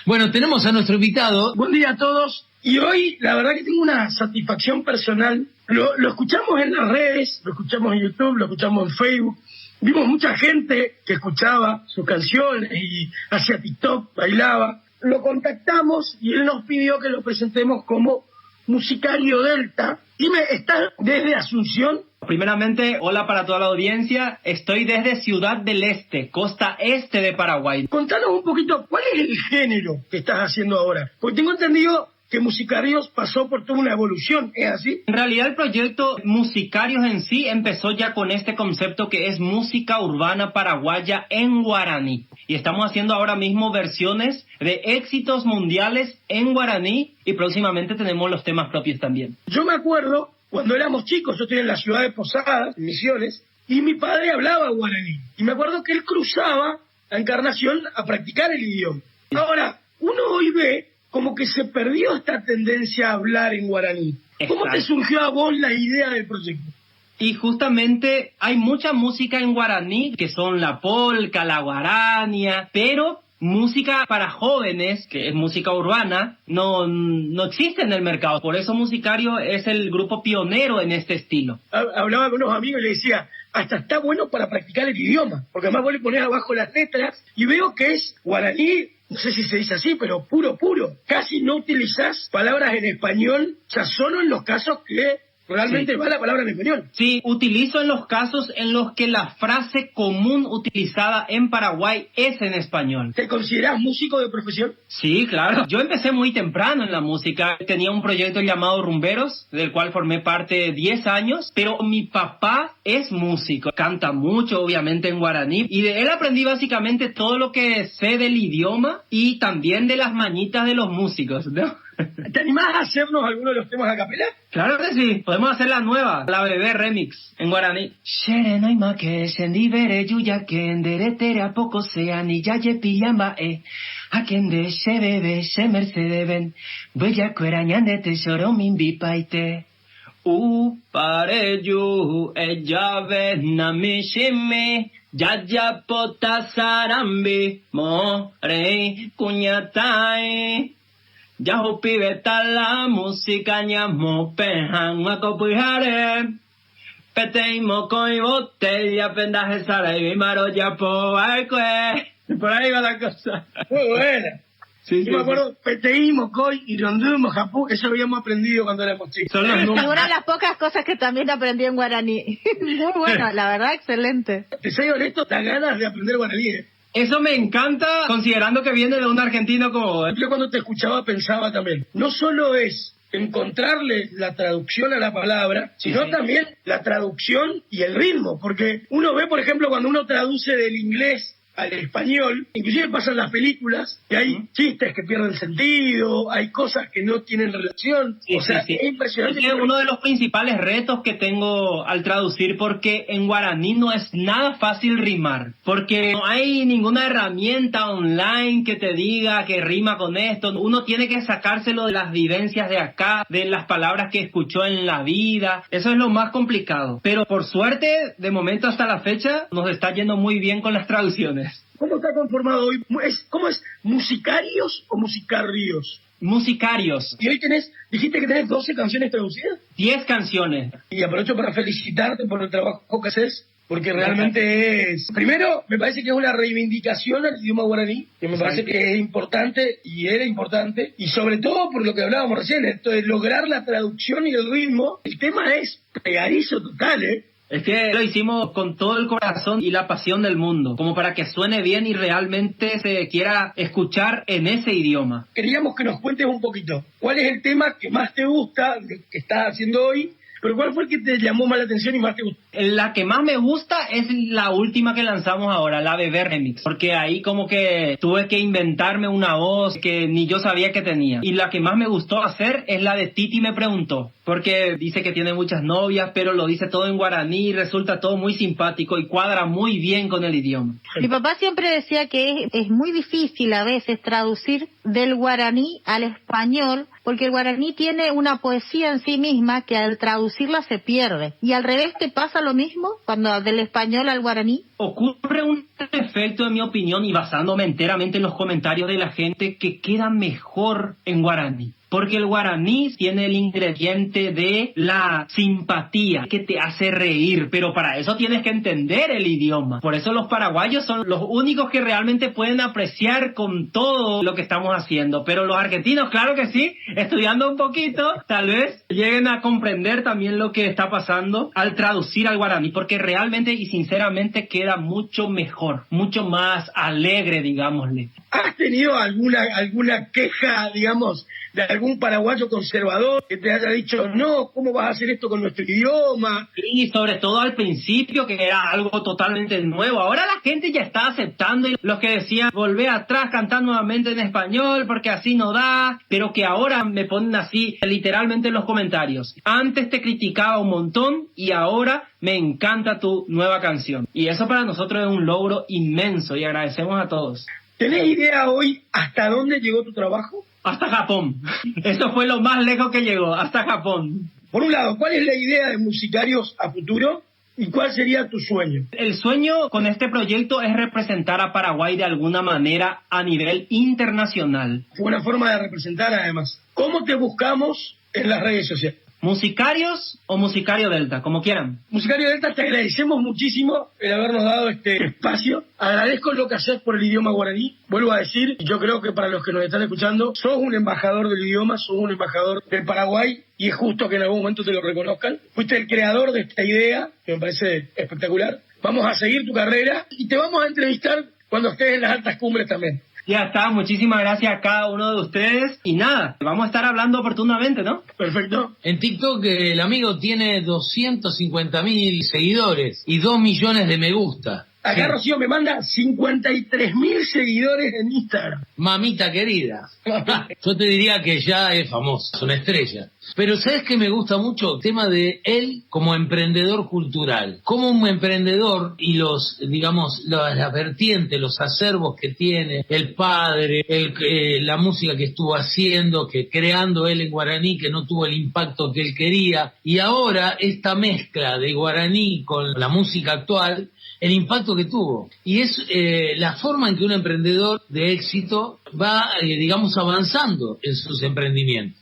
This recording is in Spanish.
Bueno, tenemos a nuestro invitado. Buen día a todos. Y hoy, la verdad que tengo una satisfacción personal. Lo escuchamos en las redes, lo escuchamos en YouTube, lo escuchamos en Facebook. Vimos mucha gente que escuchaba sus canciones y hacía TikTok, bailaba. Lo contactamos y él nos pidió que lo presentemos como Musicario Delta. Dime, ¿estás desde Asunción? Primeramente, hola para toda la audiencia. Estoy desde Ciudad del Este, costa este de Paraguay. Contanos un poquito, ¿cuál es el género que estás haciendo ahora? Porque tengo entendido que Musicarios pasó por toda una evolución, ¿es así? En realidad el proyecto Musicarios en sí empezó ya con este concepto que es música urbana paraguaya en guaraní. Y estamos haciendo ahora mismo versiones de éxitos mundiales en guaraní y próximamente tenemos los temas propios también. Yo me acuerdo, cuando éramos chicos, yo estoy en la ciudad de Posadas, en Misiones, y mi padre hablaba guaraní. Y me acuerdo que él cruzaba a Encarnación a practicar el idioma. Ahora, uno hoy ve como que se perdió esta tendencia a hablar en guaraní. ¿Cómo te surgió a vos la idea del proyecto? Y justamente hay mucha música en guaraní, que son la polca, la guarania, pero música para jóvenes, que es música urbana, no existe en el mercado. Por eso Musicario es el grupo pionero en este estilo. Hablaba con unos amigos y le decía, hasta está bueno para practicar el idioma, porque además vos le ponés abajo las letras y veo que es guaraní, no sé si se dice así, pero puro. Casi no utilizás palabras en español, o sea, solo en los casos que realmente va la palabra en español. Sí, utilizo en los casos en los que la frase común utilizada en Paraguay es en español. ¿Te considerás músico de profesión? Sí, claro. Yo empecé muy temprano en la música. Tenía un proyecto llamado Rumberos, del cual formé parte 10 años, pero mi papá es músico. Canta mucho, obviamente, en guaraní. Y de él aprendí básicamente todo lo que sé del idioma y también de las mañitas de los músicos, ¿no? ¿Te animás a hacernos alguno de los temas a capela? Claro que sí, podemos hacer la nueva, la bebé remix, en guaraní. Pareyu, ella na mi shime, ya potasarambi, more, cuñatai. Ya pibe la música ñamo pejan macopujare pete y moco y botella pendaje sala y maro ya po arque. Por ahí va la cosa. Muy buena. Sí, yo me acuerdo, Peteí, Mocoy y Rondú, Mojapú, eso habíamos aprendido cuando éramos chicos. Son una de las pocas cosas que también aprendí en guaraní. Muy bueno, la verdad, excelente. Te soy honesto, te dan ganas de aprender guaraní, ¿eh? Eso me encanta, considerando que viene de un argentino como... Yo cuando te escuchaba pensaba también, no solo es encontrarle la traducción a la palabra, sino también la traducción y el ritmo, porque uno ve, por ejemplo, cuando uno traduce del inglés al español, inclusive pasan las películas, que hay chistes que pierden sentido, hay cosas que no tienen relación, es impresionante. Es uno de los principales retos que tengo al traducir, porque en guaraní no es nada fácil rimar, porque no hay ninguna herramienta online que te diga que rima con esto. Uno tiene que sacárselo de las vivencias de acá, de las palabras que escuchó en la vida. Eso es lo más complicado, pero por suerte, de momento hasta la fecha, nos está yendo muy bien con las traducciones. ¿Cómo está conformado hoy? ¿Cómo es? ¿Musicarios o Musicarios? Musicarios. Y hoy dijiste que tenés 12 canciones traducidas. 10 canciones. Y aprovecho para felicitarte por el trabajo que haces, porque realmente es... Primero, me parece que es una reivindicación al idioma guaraní, que me parece que es importante y era importante, y sobre todo por lo que hablábamos recién, esto de lograr la traducción y el ritmo. El tema es pegadizo total, ¿eh? Es que lo hicimos con todo el corazón y la pasión del mundo, como para que suene bien y realmente se quiera escuchar en ese idioma. Queríamos que nos cuentes un poquito, ¿cuál es el tema que más te gusta, que estás haciendo hoy? Pero ¿cuál fue el que te llamó más la atención y más te gustó? La que más me gusta es la última que lanzamos ahora, la Bebé Remix, porque ahí como que tuve que inventarme una voz que ni yo sabía que tenía. Y la que más me gustó hacer es la de Titi me preguntó, porque dice que tiene muchas novias, pero lo dice todo en guaraní y resulta todo muy simpático y cuadra muy bien con el idioma. Mi papá siempre decía que es muy difícil a veces traducir del guaraní al español, porque el guaraní tiene una poesía en sí misma que al traducirla se pierde. ¿Y al revés te pasa lo mismo cuando del español al guaraní? Ocurre un efecto, en mi opinión, y basándome enteramente en los comentarios de la gente, que queda mejor en guaraní. Porque el guaraní tiene el ingrediente de la simpatía, que te hace reír, pero para eso tienes que entender el idioma. Por eso los paraguayos son los únicos que realmente pueden apreciar con todo lo que estamos haciendo. Pero los argentinos, claro que sí, estudiando un poquito, tal vez lleguen a comprender también lo que está pasando al traducir al guaraní, porque realmente y sinceramente queda mucho mejor, mucho más alegre, digámosle. ¿Has tenido alguna queja, digamos, de algún paraguayo conservador que te haya dicho, no, ¿cómo vas a hacer esto con nuestro idioma? Y sobre todo al principio, que era algo totalmente nuevo. Ahora la gente ya está aceptando, y los que decían, volvé atrás, cantar nuevamente en español, porque así no da, pero que ahora me ponen así, literalmente en los comentarios. Antes te criticaba un montón y ahora me encanta tu nueva canción. Y eso para nosotros es un logro inmenso y agradecemos a todos. ¿Tenés idea hoy hasta dónde llegó tu trabajo? Hasta Japón. Eso fue lo más lejos que llegó, hasta Japón. Por un lado, ¿cuál es la idea de Musicarios a futuro y cuál sería tu sueño? El sueño con este proyecto es representar a Paraguay de alguna manera a nivel internacional. Fue una forma de representar además. ¿Cómo te buscamos en las redes sociales? ¿Musicarios o Musicario Delta? Como quieran. Musicario Delta, te agradecemos muchísimo el habernos dado este espacio. Agradezco lo que haces por el idioma guaraní. Vuelvo a decir, yo creo que para los que nos están escuchando, sos un embajador del idioma, sos un embajador del Paraguay y es justo que en algún momento te lo reconozcan. Fuiste el creador de esta idea, que me parece espectacular. Vamos a seguir tu carrera y te vamos a entrevistar cuando estés en las altas cumbres también. Ya está, muchísimas gracias a cada uno de ustedes. Y nada, vamos a estar hablando oportunamente, ¿no? Perfecto. En TikTok el amigo tiene 250.000 seguidores y 2 millones de me gusta. Acá Sí. Rocío me manda 53.000 seguidores en Instagram. Mamita querida. Yo te diría que ya es famoso, es una estrella. Pero ¿sabes qué me gusta mucho? El tema de él como emprendedor cultural. Como un emprendedor y las vertientes, los acervos que tiene, el padre, la música que estuvo haciendo, que creando él en guaraní, que no tuvo el impacto que él quería. Y ahora esta mezcla de guaraní con la música actual, el impacto que tuvo. Y es la forma en que un emprendedor de éxito va, avanzando en sus emprendimientos.